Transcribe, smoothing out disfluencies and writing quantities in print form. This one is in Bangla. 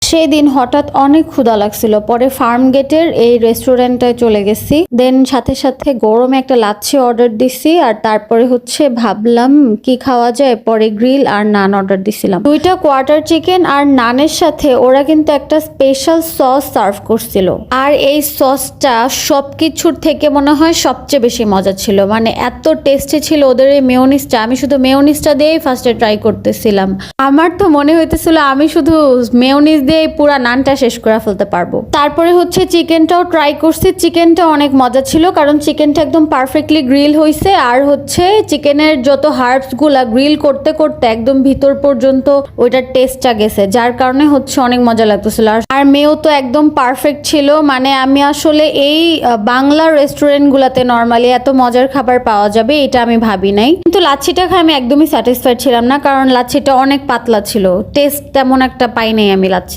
সেদিন হঠাৎ অনেক ক্ষুধা লাগছিল, পরে ফার্ম গেটের এই রেস্টুরেন্টটায় চলে গেছি। দেন সাথে সাথে গরমে একটা লাচ্ছি অর্ডার দিছি, আর তারপরে হচ্ছে ভাবলাম কি খাওয়া যায়, পরে গ্রিল আর নান অর্ডার দিছিলাম। 2টা কোয়ার্টার চিকেন আর নানের সাথে ওরা কিন্তু একটা স্পেশাল সস সার্ভ করছিল, আর এই সসটা সবকিছুর থেকে মনে হয় সবচেয়ে বেশি মজা ছিল। মানে এত টেস্টি ছিল ওদের এই মেয়োনিজটা। আমি শুধু মেয়োনিজটা দিয়েই ফার্স্টে ট্রাই করতেছিলাম। আমার তো মনে হইতেছিল আমি শুধু মেয়োনিজ দিয়ে পুরা নানটা শেষ করে ফেলতে পারবো। তারপরে হচ্ছে চিকেনটাও ট্রাই করছি। চিকেনটা অনেক মজা ছিল, কারণ চিকেনটা একদম পারফেক্টলি গ্রিল হয়েছে, আর হচ্ছে চিকেনের যত হার্বস গুলা গ্রিল করতে করতে একদম ভিতর পর্যন্ত ওইটার টেস্টটা গেছে, যার কারণে হচ্ছে অনেক মজা লাগতেছিল। আর মেয়েও তো একদম পারফেক্ট ছিল। মানে আমি আসলে এই বাংলা রেস্টুরেন্ট গুলাতে নর্মালি এত মজার খাবার পাওয়া যাবে এটা আমি ভাবি নাই। কিন্তু লাচ্ছিটা খাই আমি একদমই স্যাটিসফাইড ছিলাম না, কারণ লাচ্ছিটা অনেক পাতলা ছিল। টেস্ট তেমন একটা পাই নাই আমি লাচ্ছি।